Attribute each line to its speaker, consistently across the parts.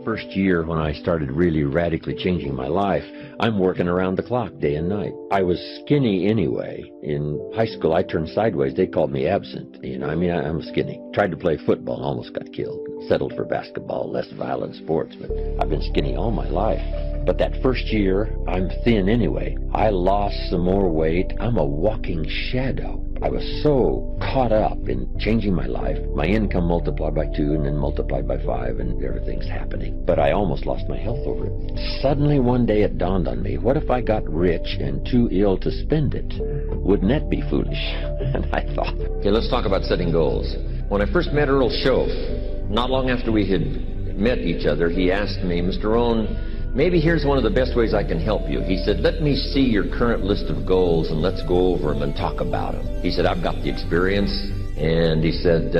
Speaker 1: first year when I started really radically changing my life, I'm working around the clock day and night. I was skinny anyway. In high school, I turned sideways. They called me absent. I'm skinny. Tried to play football and almost got killed. Settled for basketball, less violent sports, but I've been skinny all my life. But that first year, I'm thin anyway. I lost some more weight. I'm a walking shadow. I was so caught up in changing my life. My income multiplied by 2 and then multiplied by 5 and everything's happening. But I almost lost my health over it. Suddenly one day it dawned on me, what if I got rich and too ill to spend it? Wouldn't that be foolish? And I thought, okay, let's talk about setting goals. When I first met Earl Schoaf, not long after we had met each other, he asked me, Mr. Rohn, maybe here's one of the best ways I can help you. He said, let me see your current list of goals and let's go over them and talk about them. He said, I've got the experience. And he said,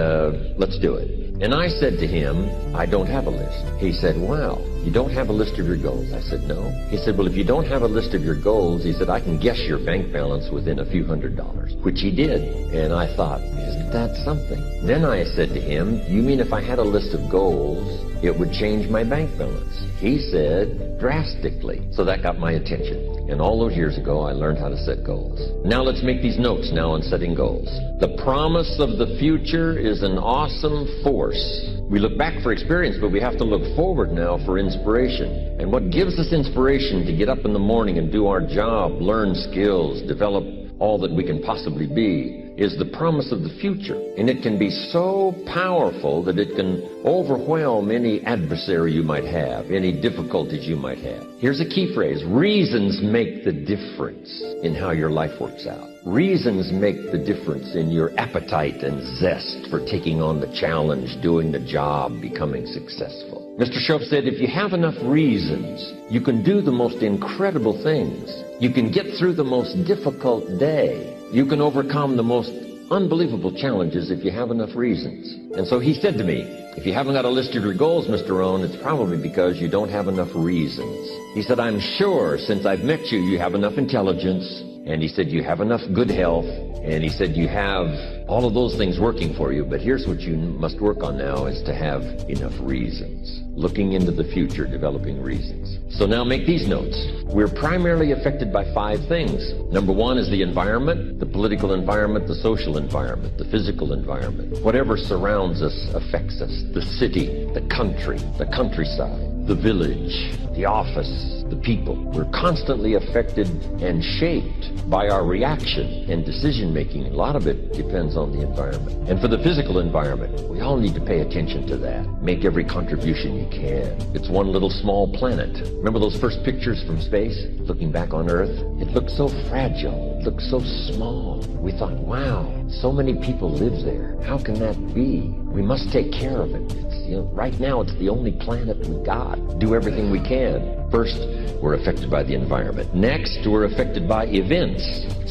Speaker 1: let's do it. And I said to him, I don't have a list. He said, wow, you don't have a list of your goals? I said, no. He said, well, if you don't have a list of your goals, he said, I can guess your bank balance within a few $100s, which he did. And I thought, isn't that something? Then I said to him, you mean if I had a list of goals, it would change my bank balance? He said, drastically. So that got my attention. And all those years ago, I learned how to set goals. Now let's make these notes now on setting goals. The promise of the future is an awesome force. We look back for experience, but we have to look forward now for inspiration. And what gives us inspiration to get up in the morning and do our job, learn skills, develop all that we can possibly be, is the promise of the future. And it can be so powerful that it can overwhelm any adversary you might have, any difficulties you might have. Here's a key phrase. Reasons make the difference in how your life works out. Reasons make the difference in your appetite and zest for taking on the challenge, doing the job, becoming successful. Mr. Schoaf said, if you have enough reasons, you can do the most incredible things. You can get through the most difficult day. You can overcome the most unbelievable challenges if you have enough reasons. And so he said to me, if you haven't got a list of your goals, Mr. Rohn, it's probably because you don't have enough reasons. He said, I'm sure since I've met you, you have enough intelligence. And he said, you have enough good health. And he said, you have all of those things working for you. But here's what you must work on now is to have enough reasons. Looking into the future, developing reasons. So now make these notes. We're primarily affected by 5 things. Number 1 is the environment, the political environment, the social environment, the physical environment. Whatever surrounds us affects us. The city, the country, the countryside, the village, the office, the people. We're constantly affected and shaped by our reaction and decision making. A lot of it depends on the environment. And for the physical environment, we all need to pay attention to that. Make every contribution you can. It's one little small planet. Remember those first pictures from space, looking back on Earth? It looked so fragile. It looked so small. We thought, wow, so many people live there. How can that be? We must take care of it. Right now, it's the only planet we got. Do everything we can. First, we're affected by the environment. Next, we're affected by events.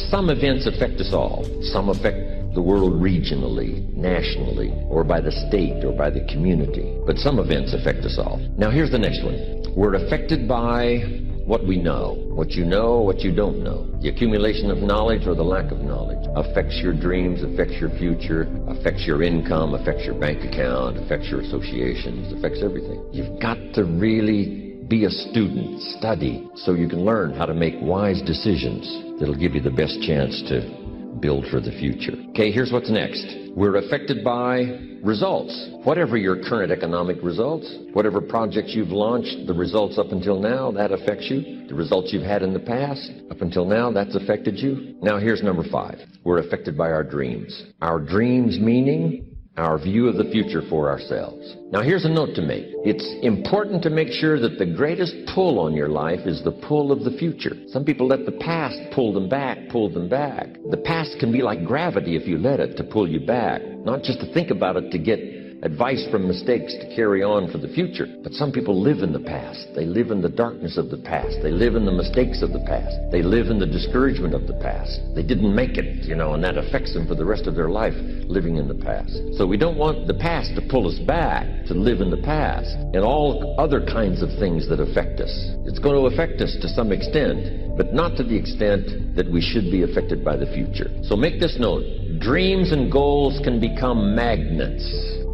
Speaker 1: Some events affect us all. Some affect the world regionally, nationally, or by the state, or by the community. But some events affect us all. Now, here's the next one. We're affected by what we know. What you know, what you don't know. The accumulation of knowledge or the lack of knowledge affects your dreams, affects your future, affects your income, affects your bank account, affects your associations, affects everything. You've got to really be a student, study, so you can learn how to make wise decisions that'll give you the best chance to build for the future. Okay, here's what's next. We're affected by results. Whatever your current economic results, whatever projects you've launched, the results up until now, that affects you. The results you've had in the past, up until now, that's affected you. Now here's number 5. We're affected by our dreams. Our dreams meaning our view of the future for ourselves. Now here's a note to make. It's important to make sure that the greatest pull on your life is the pull of the future. Some people let the past pull them back. The past can be like gravity if you let it to pull you back. Not just to think about it to get advice from mistakes to carry on for the future. But some people live in the past. They live in the darkness of the past. They live in the mistakes of the past. They live in the discouragement of the past. They didn't make it, and that affects them for the rest of their life, living in the past. So we don't want the past to pull us back to live in the past and all other kinds of things that affect us. It's going to affect us to some extent, but not to the extent that we should be affected by the future. So make this note. Dreams and goals can become magnets.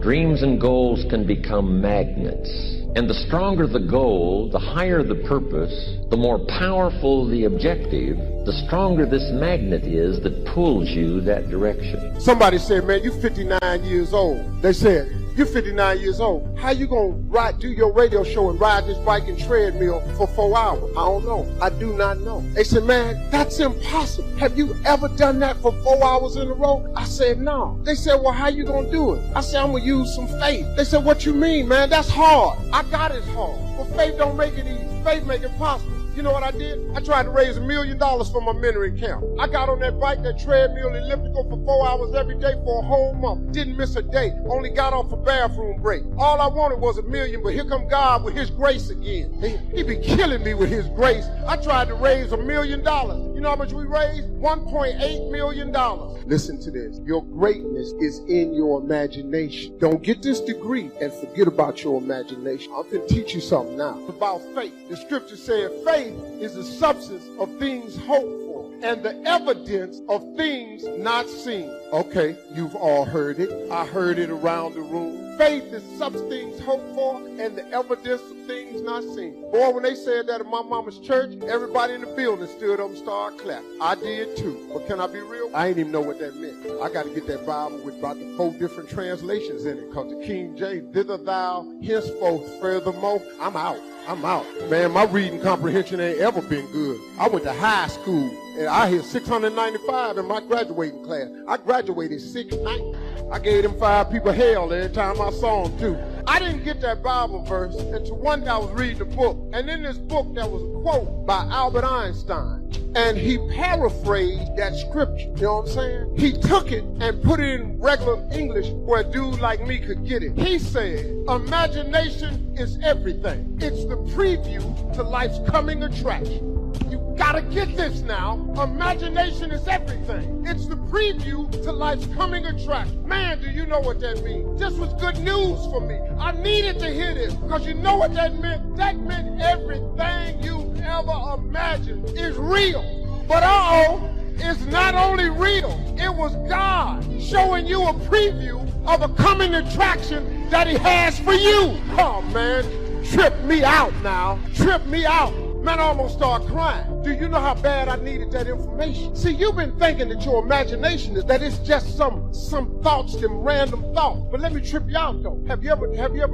Speaker 1: Dreams and goals can become magnets. And the stronger the goal, the higher the purpose, the more powerful the objective, the stronger this magnet is that pulls you that direction.
Speaker 2: Somebody said, man, you're 59 years old. They said, you're 59 years old. How you gonna do your radio show and ride this bike and treadmill for 4 hours? I don't know. I do not know. They said, man, that's impossible. Have you ever done that for 4 hours in a row? I said, no. They said, well, how you gonna do it? I said, I'm gonna use some faith. They said, what you mean, man? That's hard. I got it hard. But faith don't make it easy. Faith make it possible. You know what I did? I tried to raise $1 million for my mentoring camp. I got on that bike, that treadmill, elliptical for 4 hours every day for a whole month. Didn't miss a day. Only got off a bathroom break. All I wanted was $1 million, but here come God with his grace again. He be killing me with his grace. I tried to raise $1 million. You know how much we raised? $1.8 million. Listen to this. Your greatness is in your imagination. Don't get this degree and forget about your imagination. I'm going to teach you something now. It's about faith. The scripture said faith is the substance of things hoped for and the evidence of things not seen. Okay, you've all heard it. I heard it around the room. Faith is substance things hoped for and the evidence of things not seen. Boy, when they said that in my mama's church, everybody in the building stood up and started clapping. I did too. But can I be real? I ain't even know what that meant. I got to get that Bible with about the 4 different translations in it, because the King James, thither thou, henceforth, furthermore, I'm out. Man, my reading comprehension ain't ever been good. I went to high school, and I hit 695 in my graduating class. I graduated 690. I gave them 5 people hell every time I saw them, too. I didn't get that Bible verse until one day I was reading a book. And in this book, there was a quote by Albert Einstein. And he paraphrased that scripture. You know what I'm saying? He took it and put it in regular English where a dude like me could get it. He said, imagination is everything. It's the preview to life's coming attraction. You gotta get this now. Imagination is everything. It's the preview to life's coming attraction. Man, do you know what that means? This was good news for me. I needed to hear this, because you know what that meant? That meant everything you ever imagined is real. But it's not only real, it was God showing you a preview of a coming attraction that he has for you. Oh man, trip me out now. Trip me out. Man, I almost started crying. Do you know how bad I needed that information? See, you've been thinking that your imagination is that it's just some thoughts, them random thoughts. But let me trip you out though. Have you ever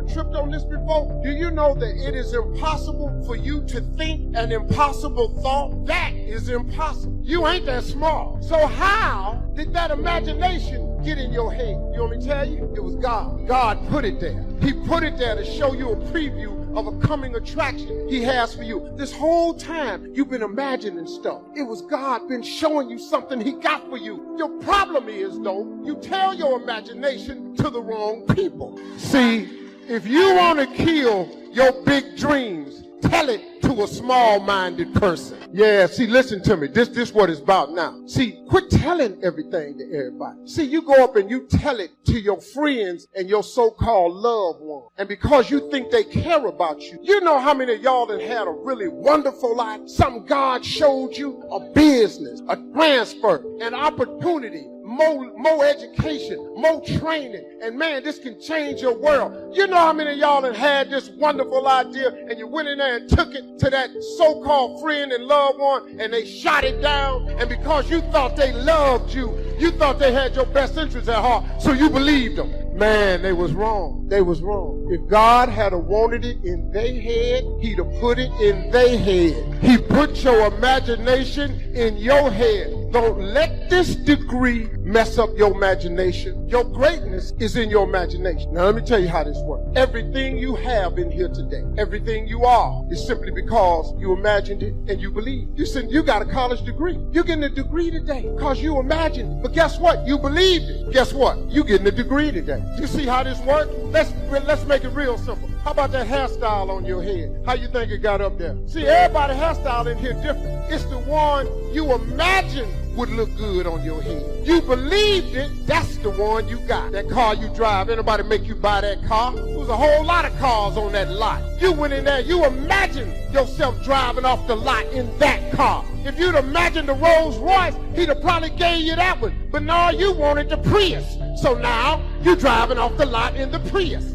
Speaker 2: tripped on this before? Do you know that it is impossible for you to think an impossible thought? That is impossible. You ain't that smart. So how did that imagination get in your head? You want me to tell you? It was God. God put it there. He put it there to show you a preview of a coming attraction he has for you. This whole time you've been imagining stuff. It was God been showing you something he got for you. Your problem is though, you tell your imagination to the wrong people. See, if you want to kill your big dreams, tell it to a small-minded person. Yeah, see, listen to me. This what it's about now. See, quit telling everything to everybody. See, you go up and you tell it to your friends and your so-called loved one. And because you think they care about you, you know how many of y'all that had a really wonderful life? Something God showed you, a business, a transfer, an opportunity, more education, more training, and man, this can change your world. You know how many of y'all that had this wonderful idea and you went in there and took it to that so-called friend and loved one and they shot it down, and because you thought they loved you, you thought they had your best interests at heart, so you believed them. Man, they was wrong. They was wrong. If God had wanted it in their head, he'd have put it in their head. He put your imagination in your head. Don't let this degree mess up your imagination. Your greatness is in your imagination. Now let me tell you how this works. Everything you have in here today, everything you are, is simply because you imagined it and you believed. You said you got a college degree. You're getting a degree today because you imagined it. But guess what? You believed it. Guess what? You're getting a degree today. You see how this works? Let's make it real simple. How about that hairstyle on your head? How you think it got up there? See, everybody's hairstyle in here different. It's the one you imagined would look good on your head. You believed it, that's the one you got. That car you drive, anybody make you buy that car? was a whole lot of cars on that lot. You went in there, you imagine yourself driving off the lot in that car. If you'd imagined the Rolls Royce, he'd have probably gave you that one. But no, you wanted the Prius. So now you're driving off the lot in the Prius.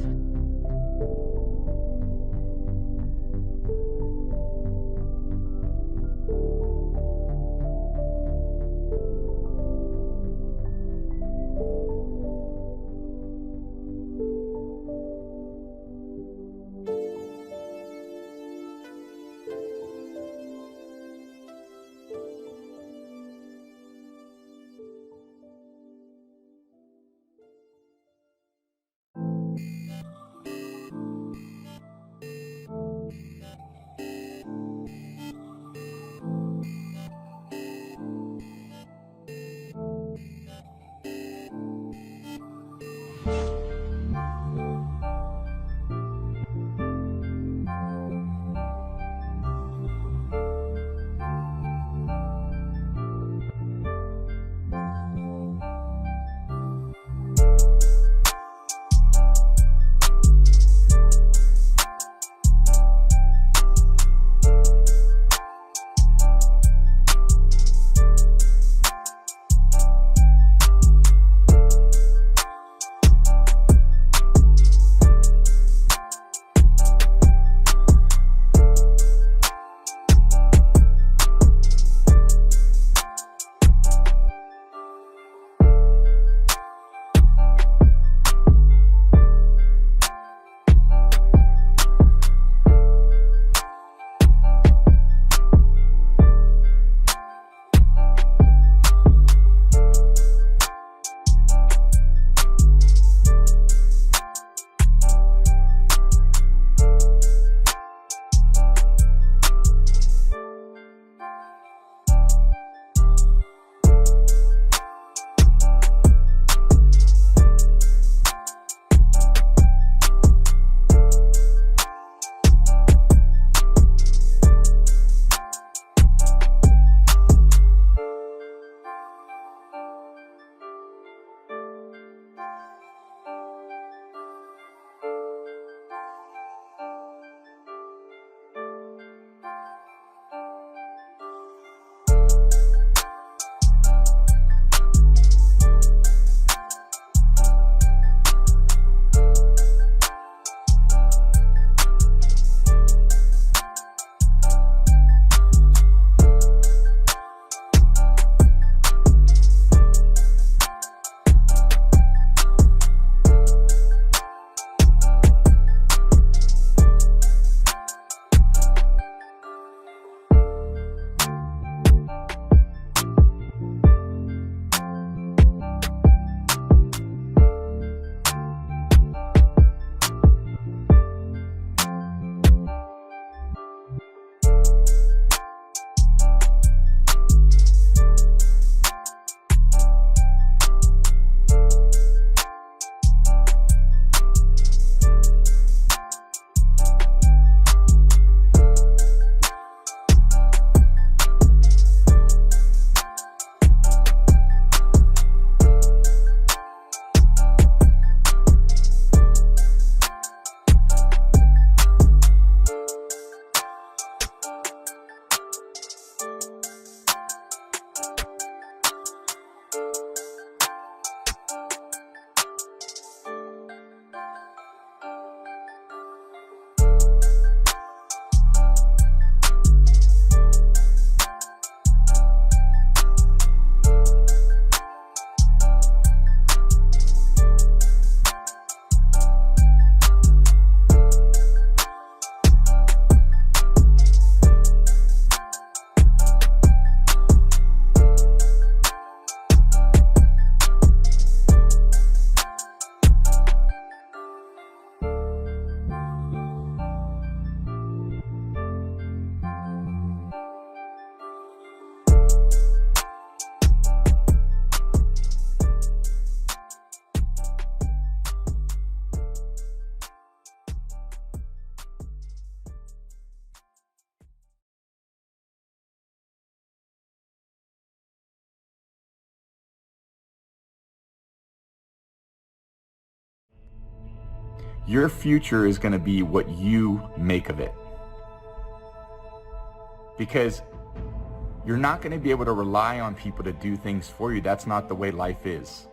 Speaker 3: Your future is going to be what you make of it. Because you're not going to be able to rely on people to do things for you. That's not the way life is.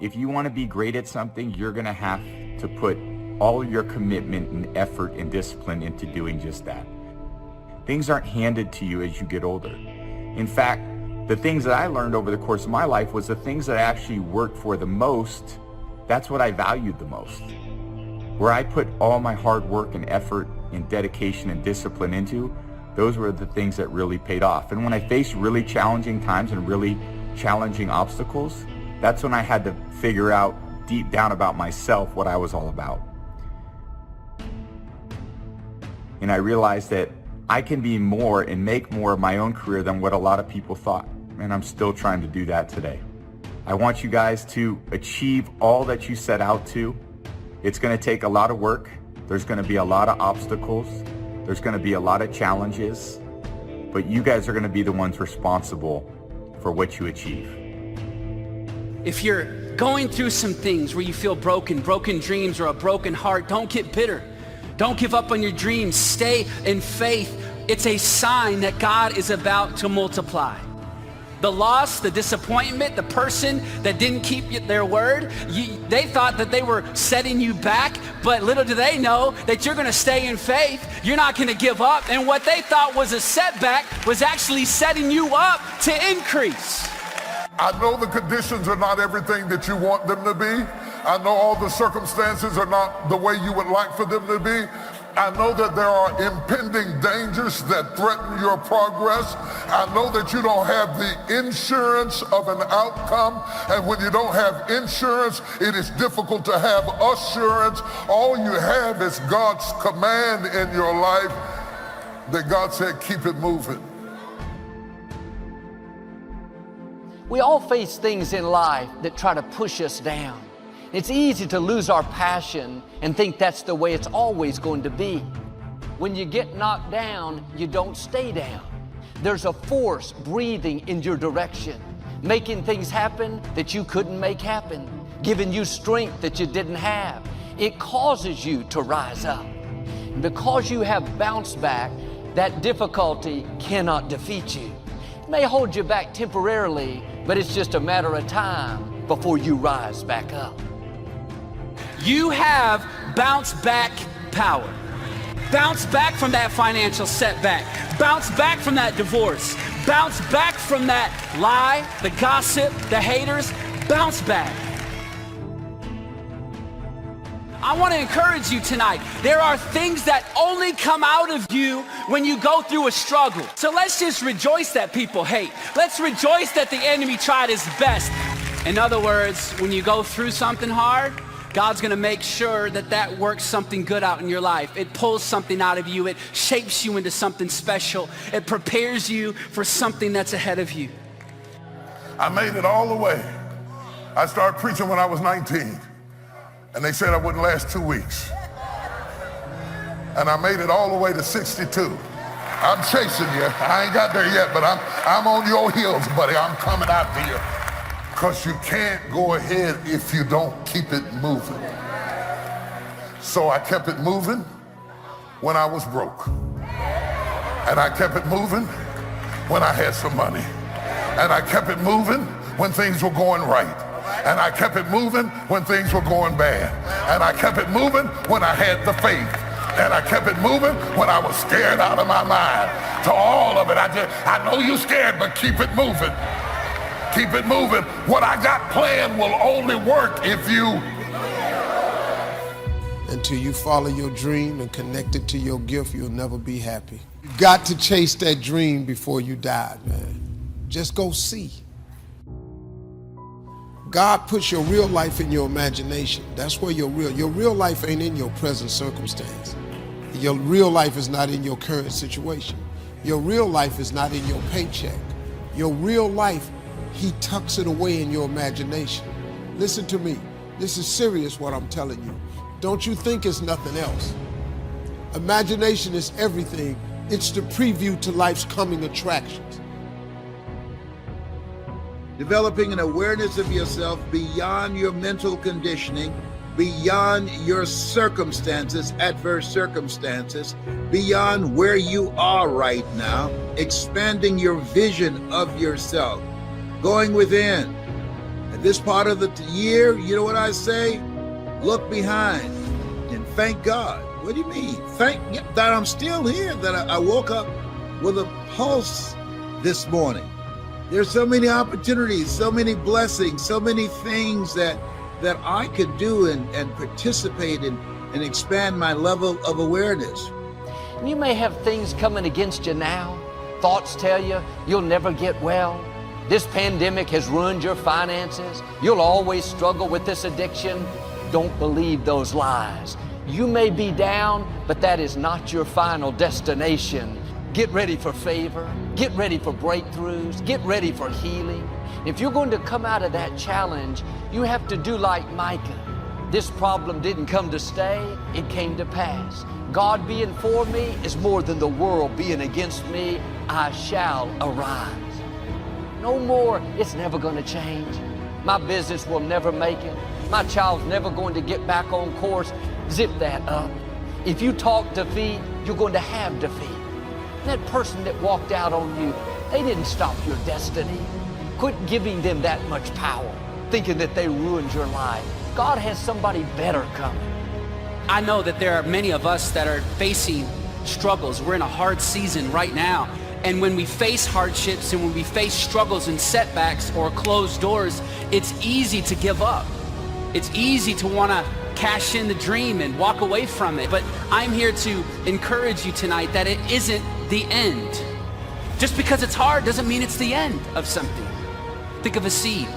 Speaker 3: If you want to be great at something, you're going to have to put all your commitment and effort and discipline into doing just that. Things aren't handed to you as you get older. In fact, the things that I learned over the course of my life was the things that I actually worked for the most, that's what I valued the most. Where I put all my hard work and effort and dedication and discipline into, those were the things that really paid off. And when I faced really challenging times and really challenging obstacles, that's when I had to figure out deep down about myself what I was all about. And I realized that I can be more and make more of my own career than what a lot of people thought. And I'm still trying to do that today. I want you guys to achieve all that you set out to. It's going to take a lot of work. There's going to be a lot of obstacles. There's going to be a lot of challenges. But you guys are going to be the ones responsible for what you achieve.
Speaker 4: If you're going through some things where you feel broken dreams or a broken heart, don't get bitter. Don't give up on your dreams. Stay in faith. It's a sign that God is about to multiply. The loss, the disappointment, the person that didn't keep their word, they thought that they were setting you back, but little do they know that you're going to stay in faith. You're not going to give up. And what they thought was a setback was actually setting you up to increase.
Speaker 5: I know the conditions are not everything that you want them to be. I know all the circumstances are not the way you would like for them to be. I know that there are impending dangers that threaten your progress. I know that you don't have the insurance of an outcome. And when you don't have insurance, it is difficult to have assurance. All you have is God's command in your life that God said, keep it moving.
Speaker 6: We all face things in life that try to push us down. It's easy to lose our passion and think that's the way it's always going to be. When you get knocked down, you don't stay down. There's a force breathing in your direction, making things happen that you couldn't make happen, giving you strength that you didn't have. It causes you to rise up. And because you have bounced back, that difficulty cannot defeat you. It may hold you back temporarily, but it's just a matter of time before you rise back up.
Speaker 4: You have bounce back power. Bounce back from that financial setback. Bounce back from that divorce. Bounce back from that lie, the gossip, the haters. Bounce back. I want to encourage you tonight. There are things that only come out of you when you go through a struggle. So let's just rejoice that people hate. Let's rejoice that the enemy tried his best. In other words, when you go through something hard, God's going to make sure that that works something good out in your life. It pulls something out of you. It shapes you into something special. It prepares you for something that's ahead of you.
Speaker 5: I made it all the way. I started preaching when I was 19, and they said I wouldn't last 2 weeks. And I made it all the way to 62. I'm chasing you. I ain't got there yet, but I'm on your heels, buddy. I'm coming after you. Because you can't go ahead if you don't keep it moving. So I kept it moving when I was broke. And I kept it moving when I had some money. And I kept it moving when things were going right. And I kept it moving when things were going bad. And I kept it moving when I had the faith. And I kept it moving when I was scared out of my mind. To all of it, I know you're scared, but keep it moving. Keep it moving. What I got planned will only work if you.
Speaker 2: Until you follow your dream and connect it to your gift, you'll never be happy. You got to chase that dream before you die, man. Just go see. God puts your real life in your imagination. That's where your real life ain't in your present circumstance. Your real life is not in your current situation. Your real life is not in your paycheck. Your real life, He tucks it away in your imagination. Listen to me. This is serious what I'm telling you. Don't you think it's nothing else. Imagination is everything. It's the preview to life's coming attractions.
Speaker 7: Developing an awareness of yourself beyond your mental conditioning beyond your circumstances, adverse circumstances, beyond where you are right now, expanding your vision of yourself, going within. At this part of the year, you know what I say? Look behind and thank God. What do you mean? Thank that I'm still here, that I woke up with a pulse this morning. There's so many opportunities, so many blessings, so many things that I could do and participate in and expand my level of awareness.
Speaker 6: You may have things coming against you now. Thoughts tell you you'll never get well. This pandemic has ruined your finances. You'll always struggle with this addiction. Don't believe those lies. You may be down, but that is not your final destination. Get ready for favor. Get ready for breakthroughs. Get ready for healing. If you're going to come out of that challenge, you have to do like Micah. This problem didn't come to stay, it came to pass. God being for me is more than the world being against me. I shall arise. No more, it's never going to change. My business will never make it. My child's never going to get back on course. Zip that up. If you talk defeat, you're going to have defeat. That person that walked out on you, they didn't stop your destiny. Quit giving them that much power, thinking that they ruined your life. God has somebody better coming.
Speaker 4: I know that there are many of us that are facing struggles. We're in a hard season right now. And when we face hardships and when we face struggles and setbacks or closed doors, it's easy to give up. It's easy to want to cash in the dream and walk away from it. But I'm here to encourage you tonight that it isn't the end. Just because it's hard doesn't mean it's the end of something. Think of a seed.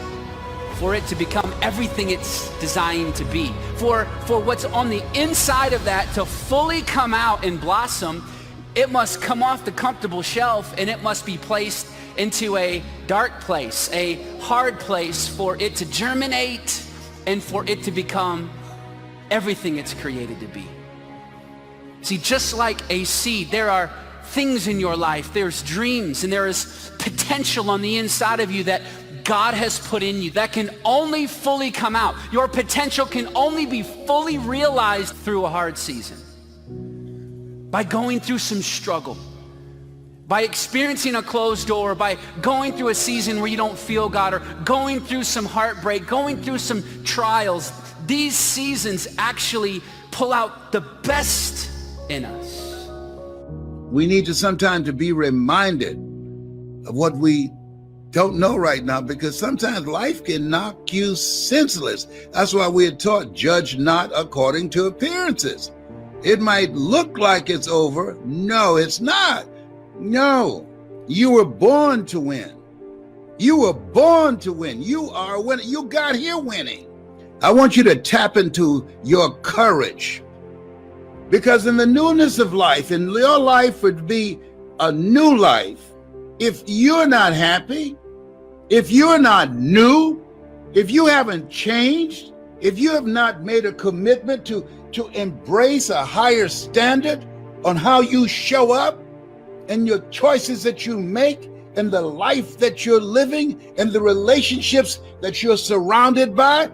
Speaker 4: For it to become everything it's designed to be. For what's on the inside of that to fully come out and blossom, it must come off the comfortable shelf and it must be placed into a dark place, a hard place for it to germinate and for it to become everything it's created to be. See, just like a seed, there are things in your life, there's dreams and there is potential on the inside of you that God has put in you that can only fully come out. Your potential can only be fully realized through a hard season. By going through some struggle, by experiencing a closed door, by going through a season where you don't feel God, or going through some heartbreak, going through some trials. These seasons actually pull out the best in us.
Speaker 7: We need to sometimes to be reminded of what we don't know right now, because sometimes life can knock you senseless. That's why we are taught, judge not according to appearances. It might look like it's over. No, it's not. No, you were born to win. You were born to win. You are winning. You got here winning. I want you to tap into your courage, because in the newness of life, and your life would be a new life, if you're not happy, if you're not new, if you haven't changed, if you have not made a commitment to embrace a higher standard on how you show up and your choices that you make and the life that you're living and the relationships that you're surrounded by,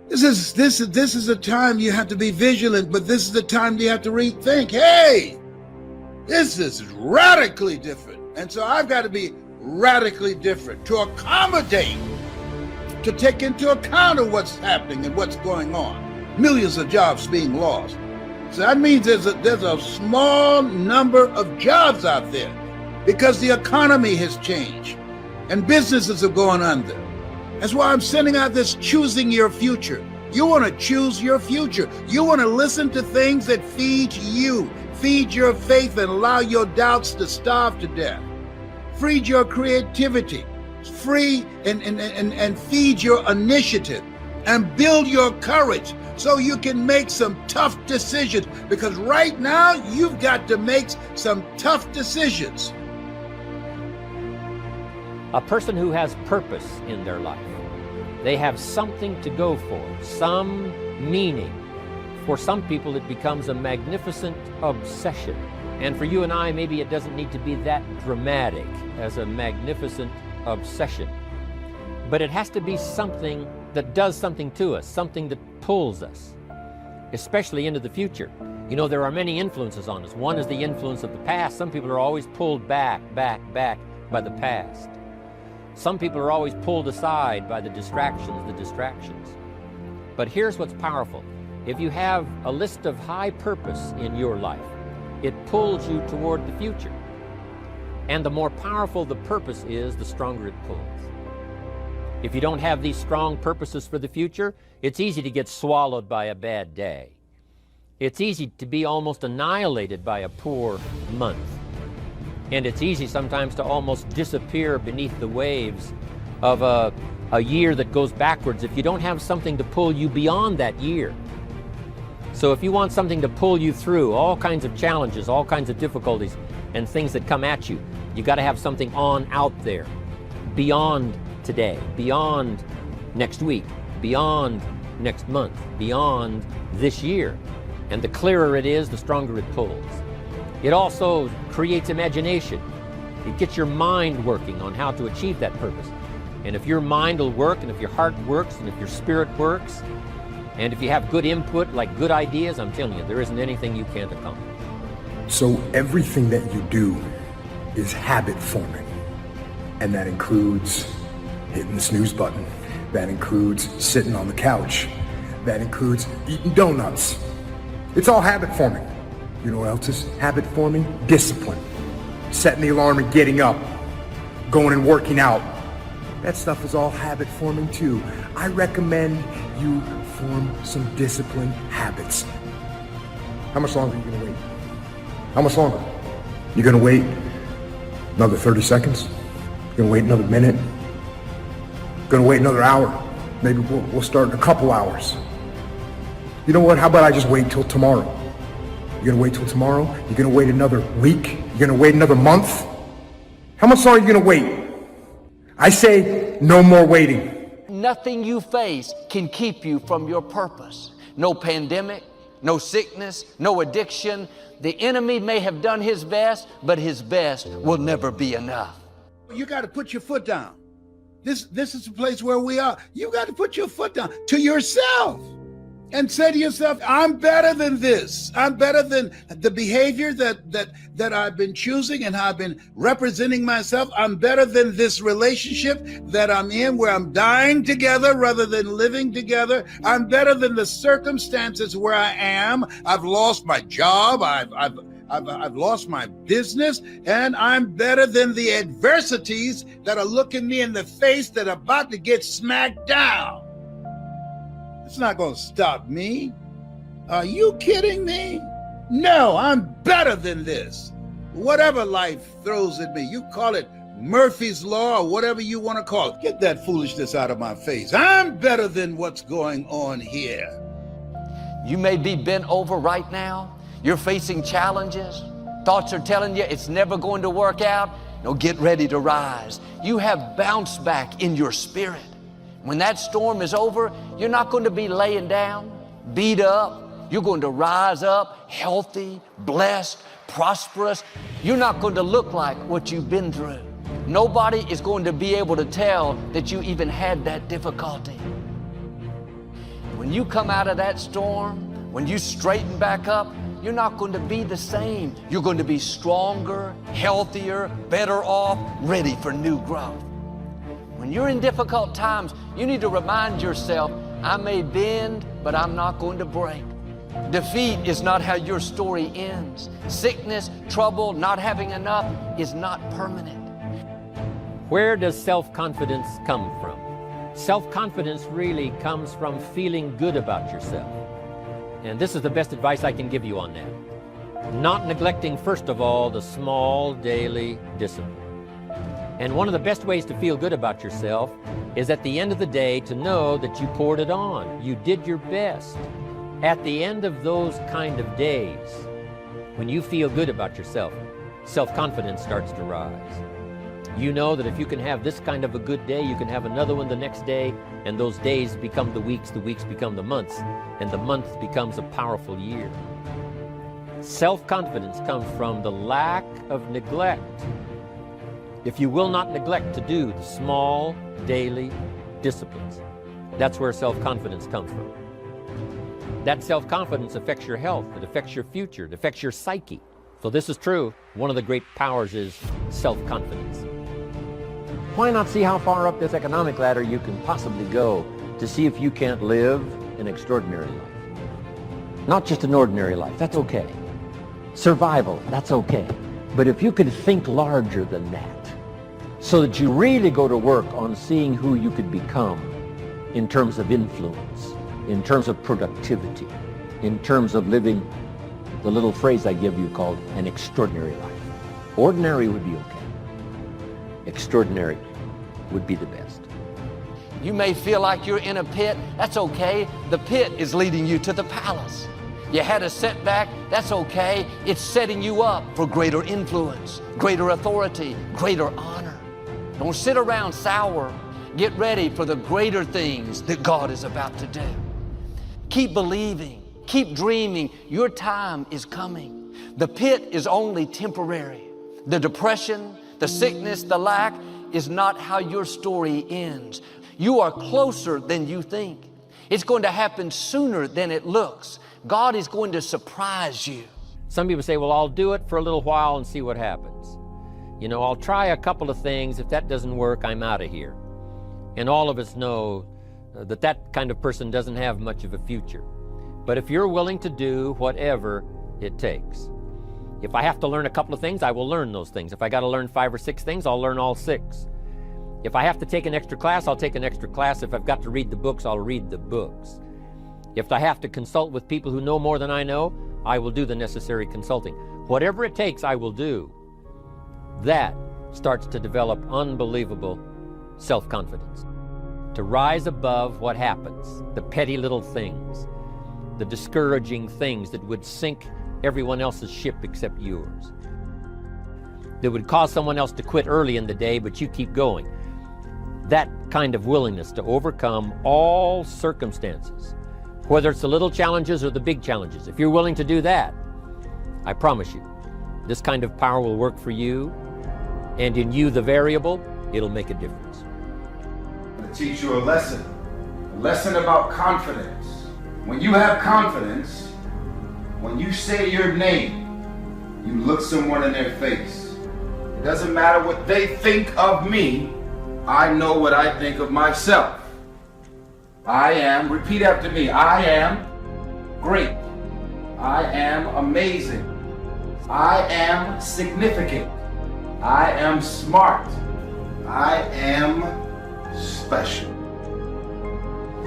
Speaker 7: this is a time you have to be vigilant, but this is the time you have to rethink. Hey, this is radically different. And so I've got to be radically different to accommodate, to take into account of what's happening and what's going on. Millions of jobs being lost. So that means there's a small number of jobs out there because the economy has changed and businesses are going under. That's why I'm sending out this choosing your future. You want to choose your future. You want to listen to things that feed you, feed your faith and allow your doubts to starve to death. Feed your creativity, free and feed your initiative and build your courage so you can make some tough decisions, because right now you've got to make some tough decisions.
Speaker 8: A person who has purpose in their life, they have something to go for, some meaning. For some people it becomes a magnificent obsession. And for you and I, maybe it doesn't need to be that dramatic as a magnificent obsession. But it has to be something that does something to us, something that pulls us, especially into the future. You know, there are many influences on us. One is the influence of the past. Some people are always pulled back by the past. Some people are always pulled aside by the distractions. But here's what's powerful. If you have a list of high purpose in your life, it pulls you toward the future. And the more powerful the purpose is, the stronger it pulls. If you don't have these strong purposes for the future, it's easy to get swallowed by a bad day. It's easy to be almost annihilated by a poor month. And it's easy sometimes to almost disappear beneath the waves of a year that goes backwards if you don't have something to pull you beyond that year. So if you want something to pull you through all kinds of challenges, all kinds of difficulties, and things that come at you, you got to have something on out there, beyond today, beyond next week, beyond next month, beyond this year. And the clearer it is, the stronger it pulls. It also creates imagination. It gets your mind working on how to achieve that purpose. And if your mind will work, and if your heart works, and if your spirit works, and if you have good input, like good ideas, I'm telling you, there isn't anything you can't accomplish.
Speaker 9: So everything that you do is habit forming. And that includes hitting the snooze button. That includes sitting on the couch. That includes eating donuts. It's all habit forming. You know what else is habit forming? Discipline. Setting the alarm and getting up. Going and working out. That stuff is all habit forming too. I recommend you form some disciplined habits. How much longer are you gonna wait? How much longer? You're gonna wait another 30 seconds? You're gonna wait another minute? You're gonna wait another hour? Maybe we'll start in a couple hours. You know what? How about I just wait till tomorrow? You're gonna wait till tomorrow? You're gonna wait another week? You're gonna wait another month? How much longer are you gonna wait? I say no more waiting.
Speaker 6: Nothing you face can keep you from your purpose. No pandemic, no sickness, no addiction. The enemy may have done his best, but his best will never be enough.
Speaker 7: You got to put your foot down. This is the place where we are. You got to put your foot down to yourself and say to yourself, I'm better than this. I'm better than the behavior that I've been choosing and how I've been representing myself. I'm better than this relationship that I'm in where I'm dying together rather than living together. I'm better than the circumstances where I am. I've lost my job. I've lost my business, and I'm better than the adversities that are looking me in the face that are about to get smacked down. It's not going to stop me. Are you kidding me? No, I'm better than this. Whatever life throws at me, you call it Murphy's Law or whatever you want to call it. Get that foolishness out of my face. I'm better than what's going on here.
Speaker 6: You may be bent over right now. You're facing challenges. Thoughts are telling you it's never going to work out. No, get ready to rise. You have bounce back in your spirit. When that storm is over, you're not going to be laying down, beat up. You're going to rise up healthy, blessed, prosperous. You're not going to look like what you've been through. Nobody is going to be able to tell that you even had that difficulty. When you come out of that storm, when you straighten back up, you're not going to be the same. You're going to be stronger, healthier, better off, ready for new growth. When you're in difficult times, you need to remind yourself, I may bend, but I'm not going to break. Defeat is not how your story ends. Sickness, trouble, not having enough is not permanent.
Speaker 8: Where does self-confidence come from? Self-confidence really comes from feeling good about yourself. And this is the best advice I can give you on that. Not neglecting, first of all, the small daily discipline. And one of the best ways to feel good about yourself is at the end of the day to know that you poured it on. You did your best. At the end of those kind of days, when you feel good about yourself, self-confidence starts to rise. You know that if you can have this kind of a good day, you can have another one the next day, and those days become the weeks become the months, and the month becomes a powerful year. Self-confidence comes from the lack of neglect. If you will not neglect to do the small daily disciplines, That's where self-confidence comes from. That self-confidence affects your health, it affects your future, it affects your psyche. So this is true. One of the great powers is self-confidence. Why not see how far up this economic ladder you can possibly go to see if you can't live an extraordinary life? Not just an ordinary life, that's okay. Survival, that's okay. But if you could think larger than that, so that you really go to work on seeing who you could become in terms of influence, in terms of productivity, in terms of living the little phrase I give you called an extraordinary life. Ordinary would be okay. Extraordinary would be the best.
Speaker 6: You may feel like you're in a pit. That's okay. The pit is leading you to the palace. You had a setback. That's okay. It's setting you up for greater influence, greater authority, greater honor. Don't sit around sour. Get ready for the greater things that God is about to do. Keep believing. Keep dreaming. Your time is coming. The pit is only temporary. The depression, the sickness, the lack is not how your story ends. You are closer than you think. It's going to happen sooner than it looks. God is going to surprise you.
Speaker 8: Some people say, well, I'll do it for a little while and see what happens. You know, I'll try a couple of things. If that doesn't work, I'm out of here. And all of us know that that kind of person doesn't have much of a future. But if you're willing to do whatever it takes, if I have to learn a couple of things, I will learn those things. If I got to learn 5 or 6 things, I'll learn all 6. If I have to take an extra class, I'll take an extra class. If I've got to read the books, I'll read the books. If I have to consult with people who know more than I know, I will do the necessary consulting. Whatever it takes, I will do. That starts to develop unbelievable self-confidence. To rise above what happens, the petty little things, the discouraging things that would sink everyone else's ship except yours, that would cause someone else to quit early in the day, but you keep going. That kind of willingness to overcome all circumstances, whether it's the little challenges or the big challenges. If you're willing to do that, I promise you, this kind of power will work for you, and in you, the variable, it'll make a difference.
Speaker 10: I'm going to teach you a lesson about confidence. When you have confidence, when you say your name, you look someone in their face. It doesn't matter what they think of me, I know what I think of myself. I am, repeat after me, I am great. I am amazing. I am significant. I am smart. I am special.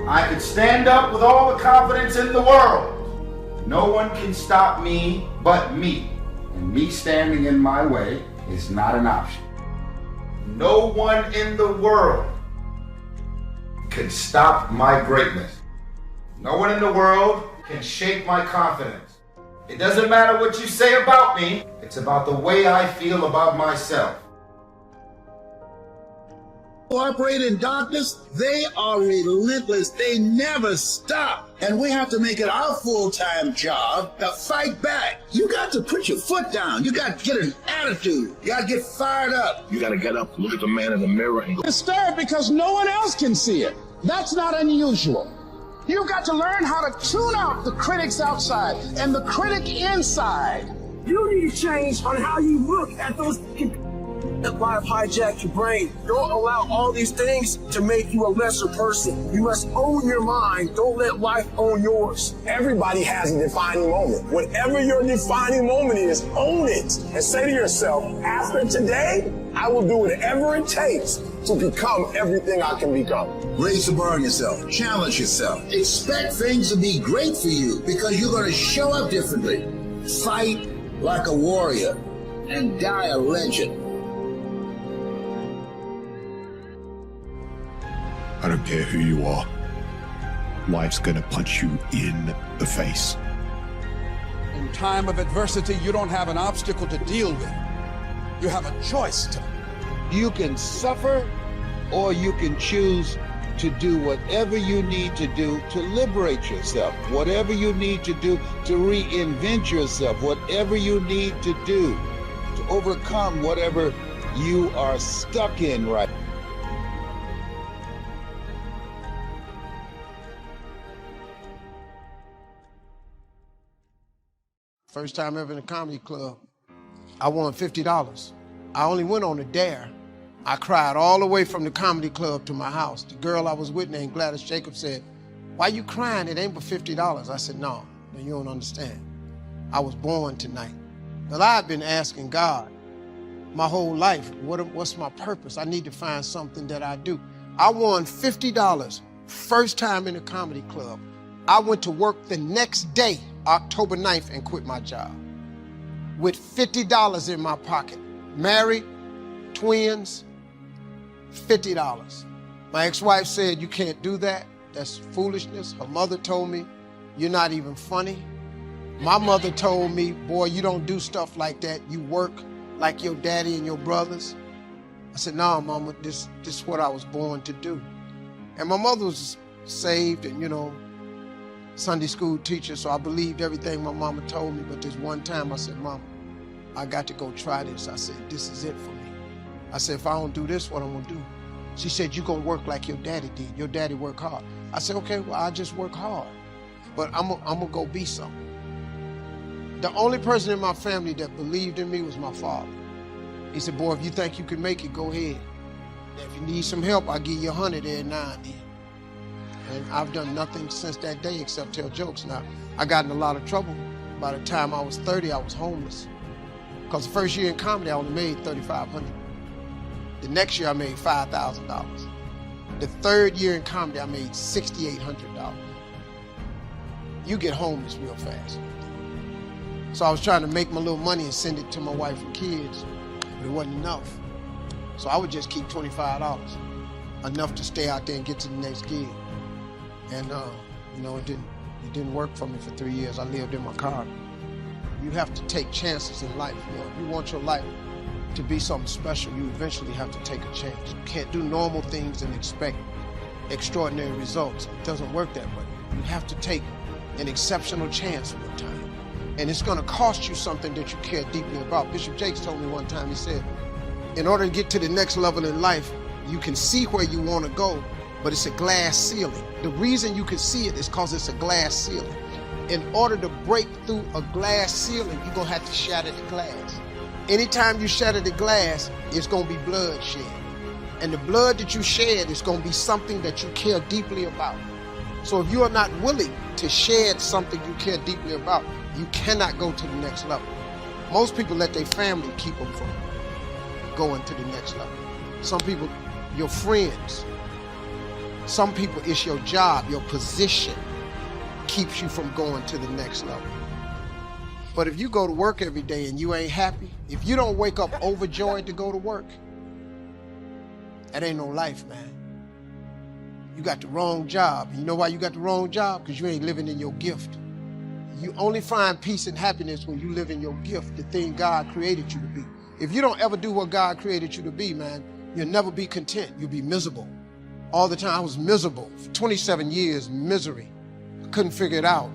Speaker 10: I could stand up with all the confidence in the world. No one can stop me but me. And me standing in my way is not an option. No one in the world can stop my greatness. No one in the world can shake my confidence. It doesn't matter what you say about me. It's about the way I feel about myself.
Speaker 7: Who operate in darkness, they are relentless. They never stop. And we have to make it our full-time job to fight back. You got to put your foot down. You got to get an attitude. You got to get fired up.
Speaker 11: You got to get up, look at the man in the mirror and go.
Speaker 2: Disturbed because no one else can see it. That's not unusual. You've got to learn how to tune out the critics outside and the critic inside.
Speaker 11: You need to change on how you look at those people that might have hijacked your brain. Don't allow all these things to make you a lesser person. You must own your mind. Don't let life own yours. Everybody has a defining moment. Whatever your defining moment is, own it and say to yourself, after today, I will do whatever it takes to become everything I can become.
Speaker 7: Raise the bar on yourself. Challenge yourself. Expect things to be great for you because you're going to show up differently. Fight like a warrior and die a legend.
Speaker 12: I don't care who you are. Life's gonna punch you in the face.
Speaker 13: In time of adversity, you don't have an obstacle to deal with. You have a choice.
Speaker 7: You can suffer or you can choose to do whatever you need to do to liberate yourself, whatever you need to do to reinvent yourself, whatever you need to do to overcome whatever you are stuck in right now.
Speaker 2: First time ever in a comedy club. I won $50. I only went on a dare. I cried all the way from the comedy club to my house. The girl I was with named Gladys Jacobs said, "Why you crying? It ain't but $50. I said, no, you don't understand. I was born tonight. But I've been asking God my whole life, what's my purpose? I need to find something that I do. I won $50 first time in a comedy club. I went to work the next day, October 9th, and quit my job with $50 in my pocket. Married, twins, $50. My ex-wife said, you can't do that. That's foolishness. Her mother told me, you're not even funny. My mother told me, boy, you don't do stuff like that. You work like your daddy and your brothers. I said, no, Mama, this is what I was born to do. And my mother was saved and, you know, Sunday school teacher, so I believed everything my mama told me. But this one time I said, Mama, I got to go try this. I said, this is it for me. I said, if I don't do this, what I'm gonna do? She said, you're gonna work like your daddy did. Your daddy worked hard. I said, okay, well, I just work hard, but I'm gonna go be something. The only person in my family that believed in me was my father. He said, boy, if you think you can make it, go ahead. If you need some help, I'll give you 100 every now and then. And I've done nothing since that day except tell jokes. Now, I got in a lot of trouble. By the time I was 30, I was homeless. Because the first year in comedy, I only made $3,500. The next year, I made $5,000. The third year in comedy, I made $6,800. You get homeless real fast. So I was trying to make my little money and send it to my wife and kids, but it wasn't enough. So I would just keep $25, enough to stay out there and get to the next gig. And you know, it didn't work for me for 3 years. I lived in my car. You have to take chances in life. You know, if you want your life to be something special, you eventually have to take a chance. You can't do normal things and expect extraordinary results. It doesn't work that way. You have to take an exceptional chance one time. And it's gonna cost you something that you care deeply about. Bishop Jakes told me one time, he said, in order to get to the next level in life, you can see where you wanna go, but it's a glass ceiling. The reason you can see it is because it's a glass ceiling. In order to break through a glass ceiling, you're gonna have to shatter the glass. Anytime you shatter the glass, it's gonna be blood shed. And the blood that you shed is gonna be something that you care deeply about. So if you are not willing to shed something you care deeply about, you cannot go to the next level. Most people let their family keep them from going to the next level. Some people, your friends. Some people, it's your job, your position keeps you from going to the next level. But if you go to work every day and you ain't happy, if you don't wake up overjoyed to go to work, that ain't no life, man. You got the wrong job. You know why you got the wrong job? Because you ain't living in your gift. You only find peace and happiness when you live in your gift, the thing God created you to be. If you don't ever do what God created you to be, man, you'll never be content. You'll be miserable. All the time I was miserable. For 27 years, misery. I couldn't figure it out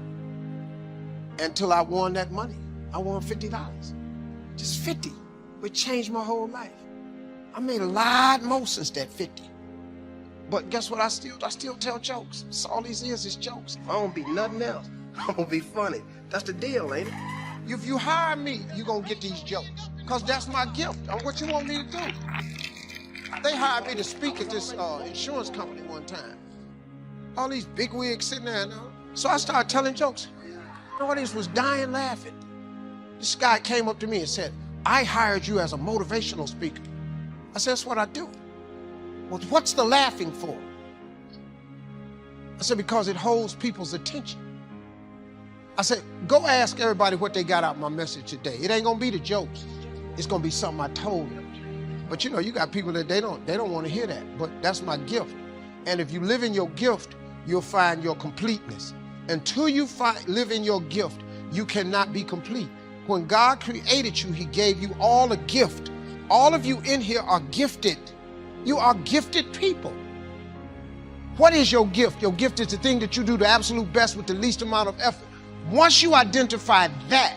Speaker 2: until I won that money. I won $50. Just 50, which changed my whole life. I made a lot more since that 50. But guess what? I still tell jokes. So all these years is jokes. I don't be nothing else. I'm gonna be funny. That's the deal, ain't it? If you hire me, you're gonna get these jokes. Because that's my gift. What you want me to do? They hired me to speak at this insurance company one time. All these big wigs sitting there now. So I started telling jokes. The audience was dying laughing. This guy came up to me and said, I hired you as a motivational speaker. I said, that's what I do. Well, what's the laughing for? I said, because it holds people's attention. I said, go ask everybody what they got out of my message today. It ain't gonna be the jokes. It's gonna be something I told them. But you know, you got people that they don't want to hear that, but that's my gift. And if you live in your gift, you'll find your completeness. Until you live in your gift, you cannot be complete. When God created you, he gave you all a gift. All of you in here are gifted. You are gifted people. What is your gift? Your gift is the thing that you do the absolute best with the least amount of effort. Once you identify that,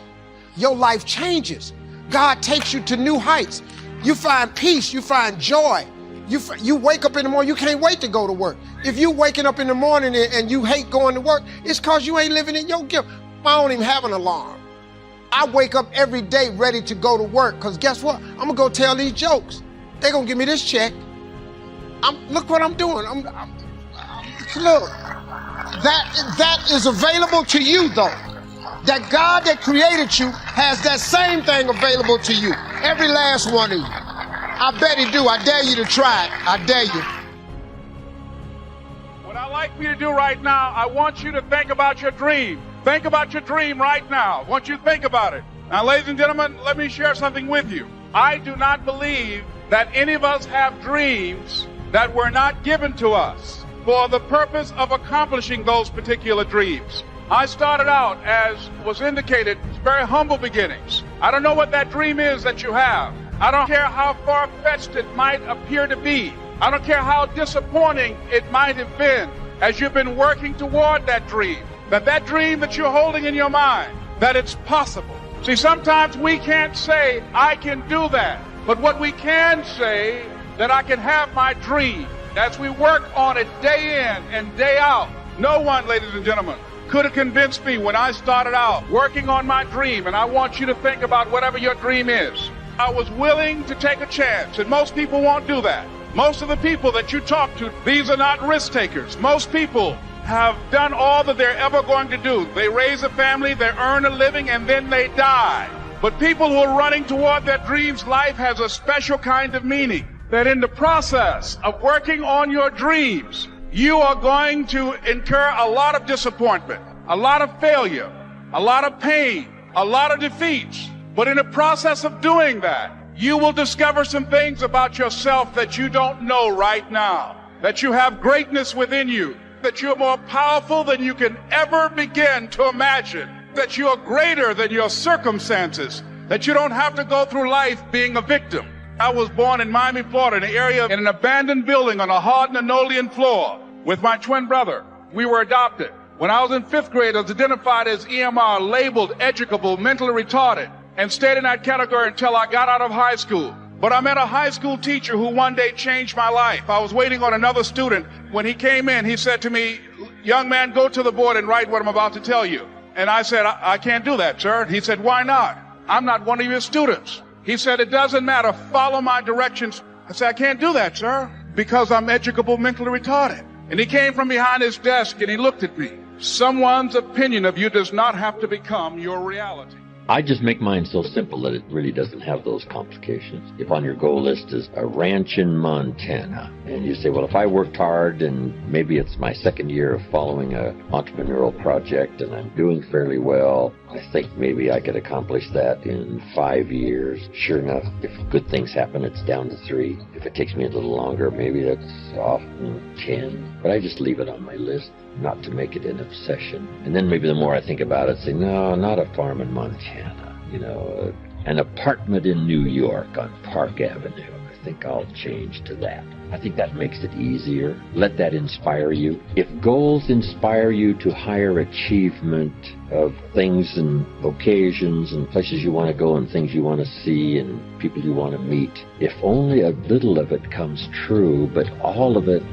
Speaker 2: your life changes. God takes you to new heights. You find peace, you find joy. You wake up in the morning, you can't wait to go to work. If you waking up in the morning and you hate going to work, it's because you ain't living in your gift. I don't even have an alarm. I wake up every day ready to go to work, because guess what? I'm going to go tell these jokes. They're going to give me this check. Look what I'm doing. Look, that is available to you, though. That God that created you has that same thing available to you. Every last one of you. I bet he do. I dare you to try it. I dare you.
Speaker 14: What I'd like for you to do right now, I want you to think about your dream. Think about your dream right now. I want you to think about it. Now, ladies and gentlemen, let me share something with you. I do not believe that any of us have dreams that were not given to us for the purpose of accomplishing those particular dreams. I started out, as was indicated, very humble beginnings. I don't know what that dream is that you have. I don't care how far-fetched it might appear to be. I don't care how disappointing it might have been as you've been working toward that dream. That dream that you're holding in your mind, that it's possible. See, sometimes we can't say, I can do that. But what we can say, that I can have my dream. As we work on it day in and day out, no one, ladies and gentlemen, could have convinced me when I started out working on my dream, and I want you to think about whatever your dream is. I was willing to take a chance, and most people won't do that. Most of the people that you talk to, these are not risk takers. Most people have done all that they're ever going to do. They raise a family, they earn a living, and then they die. But people who are running toward their dreams, life has a special kind of meaning. That in the process of working on your dreams, you are going to incur a lot of disappointment, a lot of failure, a lot of pain, a lot of defeats. But in the process of doing that, you will discover some things about yourself that you don't know right now, that you have greatness within you, that you're more powerful than you can ever begin to imagine, that you are greater than your circumstances, that you don't have to go through life being a victim. I was born in Miami, Florida, in an area in an abandoned building on a hard linoleum floor with my twin brother. We were adopted. When I was in 5th grade, I was identified as EMR, labeled educable, mentally retarded, and stayed in that category until I got out of high school. But I met a high school teacher who one day changed my life. I was waiting on another student. When he came in, he said to me, young man, go to the board and write what I'm about to tell you. And I said, I can't do that, sir. He said, why not? I'm not one of your students. He said, it doesn't matter. Follow my directions. I said, I can't do that, sir, because I'm educable, mentally retarded. And he came from behind his desk and he looked at me. Someone's opinion of you does not have to become your reality.
Speaker 1: I just make mine so simple that it really doesn't have those complications. If on your goal list is a ranch in Montana, and you say, well, if I worked hard and maybe it's my 2nd year of following an entrepreneurial project and I'm doing fairly well, I think maybe I could accomplish that in 5 years. Sure enough, if good things happen, it's down to 3. If it takes me a little longer, maybe that's off in 10. But I just leave it on my list, not to make it an obsession. And then maybe the more I think about it, say, no, not a farm in Montana. You know, an apartment in New York on Park Avenue. I think I'll change to that. I think that makes it easier. Let that inspire you. If goals inspire you to higher achievement of things and occasions and places you want to go and things you want to see and people you want to meet, if only a little of it comes true, but all of it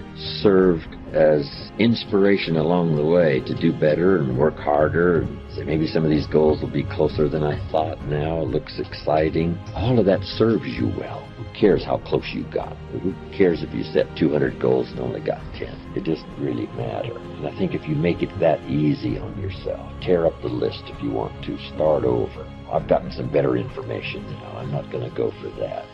Speaker 1: served as inspiration along the way to do better and work harder, and say maybe some of these goals will be closer than I thought now, it looks exciting. All of that serves you well. Who cares how close you got? Who cares if you set 200 goals and only got 10? It doesn't really matter. And I think if you make it that easy on yourself, tear up the list if you want to, start over. I've gotten some better information now. I'm not going to go for that.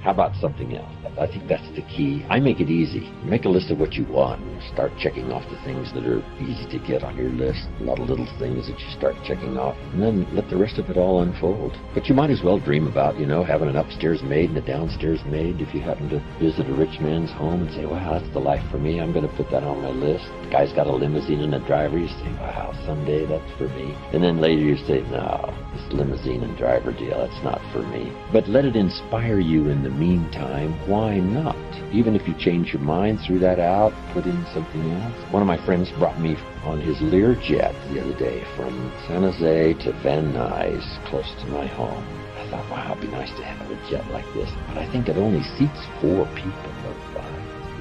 Speaker 1: How about something else? I think that's the key. I make it easy. Make a list of what you want and start checking off the things that are easy to get on your list. A lot of little things that you start checking off, and then let the rest of it all unfold. But you might as well dream about, having an upstairs maid and a downstairs maid. If you happen to visit a rich man's home and say, wow, that's the life for me, I'm going to put that on my list. The guy's got a limousine and a driver. You say, wow, someday that's for me. And then later you say, no, this limousine and driver deal, that's not for me. But let it inspire you in the meantime. Why not? Even if you change your mind, threw that out, put in something else. One of my friends brought me on his Learjet the other day from San Jose to Van Nuys, close to my home. I thought, wow, it'd be nice to have a jet like this. But I think it only seats 4 people or 5.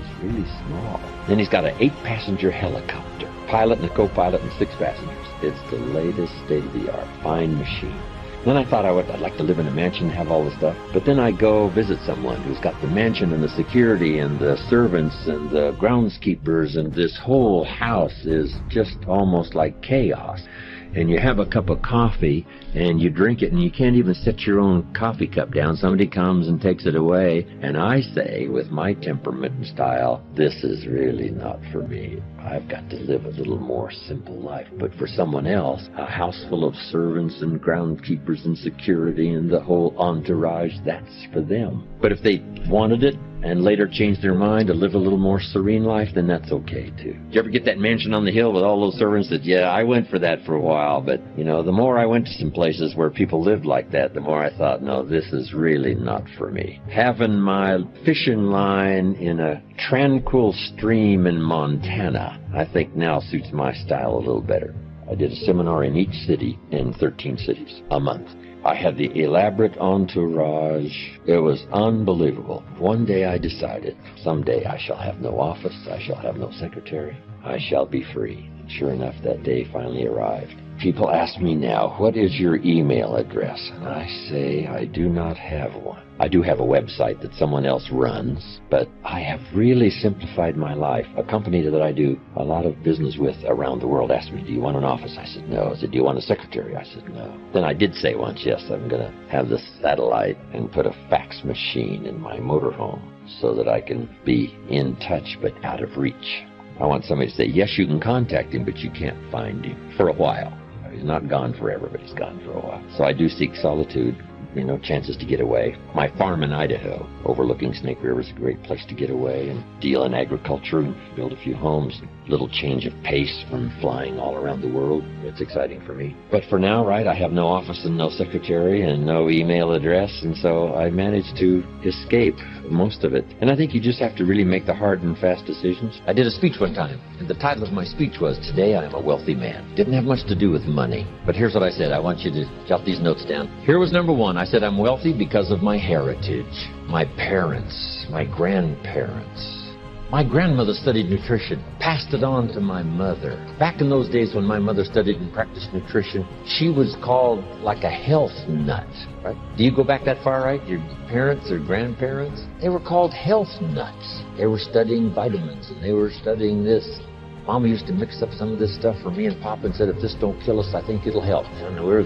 Speaker 1: It's really small. Then he's got an 8-passenger helicopter, pilot and a co-pilot and 6 passengers. It's the latest state-of-the-art, fine machine. Then I thought I'd like to live in a mansion and have all the stuff. But then I go visit someone who's got the mansion and the security and the servants and the groundskeepers, and this whole house is just almost like chaos. And you have a cup of coffee and you drink it and you can't even set your own coffee cup down. Somebody comes and takes it away. And I say, with my temperament and style, this is really not for me. I've got to live a little more simple life. But for someone else, a house full of servants and groundskeepers and security and the whole entourage, that's for them. But if they wanted it and later changed their mind to live a little more serene life, then that's okay too. Did you ever get that mansion on the hill with all those servants that, yeah, I went for that for a while, but you know, the more I went to some places where people lived like that, the more I thought, no, this is really not for me. Having my fishing line in a tranquil stream in Montana, I think now suits my style a little better. I did a seminar in each city in 13 cities a month. I had the elaborate entourage. It was unbelievable. One day I decided, someday I shall have no office, I shall have no secretary, I shall be free. And sure enough, that day finally arrived. People ask me now, what is your email address? And I say, I do not have one. I do have a website that someone else runs, but I have really simplified my life. A company that I do a lot of business with around the world asked me, do you want an office? I said, no. I said, do you want a secretary? I said, no. Then I did say once, yes, I'm going to have the satellite and put a fax machine in my motorhome so that I can be in touch but out of reach. I want somebody to say, yes, you can contact him, but you can't find him for a while. He's not gone forever, but he's gone for a while. So I do seek solitude, you know, chances to get away. My farm in Idaho, overlooking Snake River, is a great place to get away and deal in agriculture and build a few homes. A little change of pace from flying all around the world. It's exciting for me. But for now, right, I have no office and no secretary and no email address, and so I managed to escape most of it. And I think you just have to really make the hard and fast decisions. I did a speech one time, and the title of my speech was, Today I Am a Wealthy Man. Didn't have much to do with money. But here's what I said. I want you to jot these notes down. Here was number one. I said I'm wealthy because of my heritage, my parents, my grandparents. My grandmother studied nutrition, passed it on to my mother. Back in those days when my mother studied and practiced nutrition, she was called like a health nut, right? Do you go back that far, right? Your parents or grandparents? They were called health nuts. They were studying vitamins and they were studying this. Mama used to mix up some of this stuff for me and Papa and said, if this don't kill us, I think it'll help. And we're,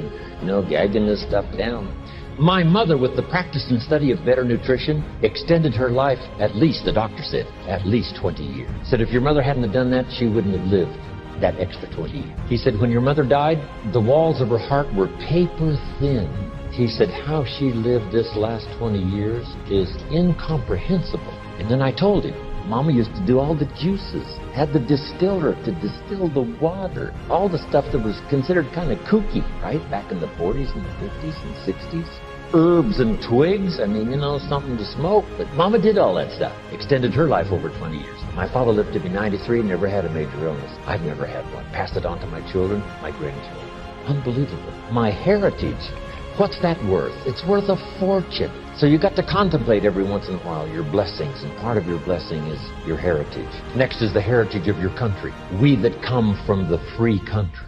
Speaker 1: gagging this stuff down. My mother, with the practice and study of better nutrition, extended her life at least, the doctor said, at least 20 years. Said if your mother hadn't have done that, she wouldn't have lived that extra 20 years. He said when your mother died, the walls of her heart were paper thin. He said how she lived this last 20 years is incomprehensible. And then I told him, Mama used to do all the juices, had the distiller to distill the water, all the stuff that was considered kind of kooky, right? Back in the 40s and the 50s and 60s. Herbs and twigs, something to smoke. But Mama did all that stuff. Extended her life over 20 years. My father lived to be 93, never had a major illness. I've never had one. Passed it on to my children, my grandchildren. Unbelievable. My heritage, what's that worth? It's worth a fortune. So you got to contemplate every once in a while your blessings, and part of your blessing is your heritage. Next is the heritage of your country. We that come from the free country.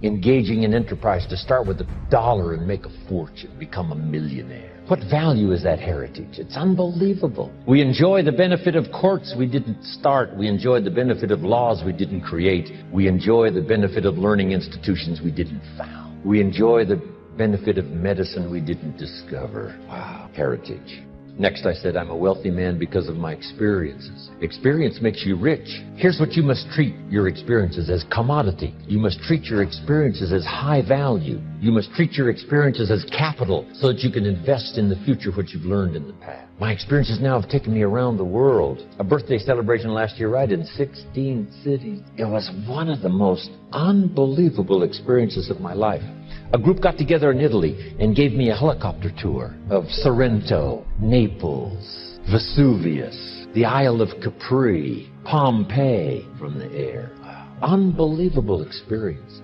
Speaker 1: Engaging in enterprise to start with $1 and make a fortune, become a millionaire. What value is that heritage? It's unbelievable. We enjoy the benefit of courts we didn't start. We enjoy the benefit of laws we didn't create. We enjoy the benefit of learning institutions we didn't found. We enjoy the benefit of medicine we didn't discover. Wow, heritage. Next, I said, I'm a wealthy man because of my experiences. Experience makes you rich. Here's what you must treat your experiences as commodity. You must treat your experiences as high value. You must treat your experiences as capital so that you can invest in the future what you've learned in the past. My experiences now have taken me around the world. A birthday celebration last year, right, in 16 cities. It was one of the most unbelievable experiences of my life. A group got together in Italy and gave me a helicopter tour of Sorrento, Naples, Vesuvius, the Isle of Capri, Pompeii from the air. Unbelievable experience.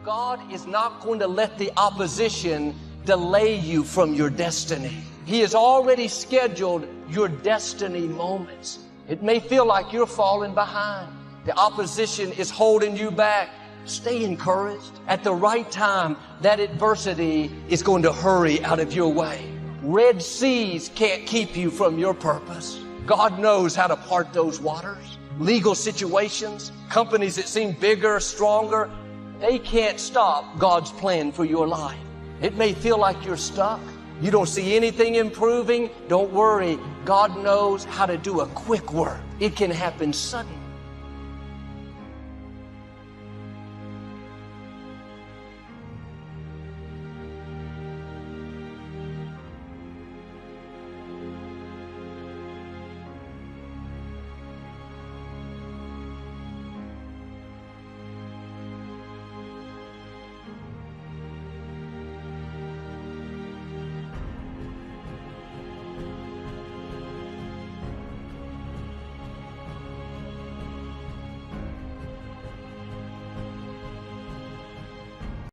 Speaker 6: God is not going to let the opposition delay you from your destiny. He has already scheduled your destiny moments. It may feel like you're falling behind. The opposition is holding you back. Stay encouraged. At the right time, that adversity is going to hurry out of your way. Red seas can't keep you from your purpose. God knows how to part those waters. Legal situations, companies that seem bigger, stronger, they can't stop God's plan for your life. It may feel like you're stuck. You don't see anything improving. Don't worry. God knows how to do a quick work. It can happen suddenly.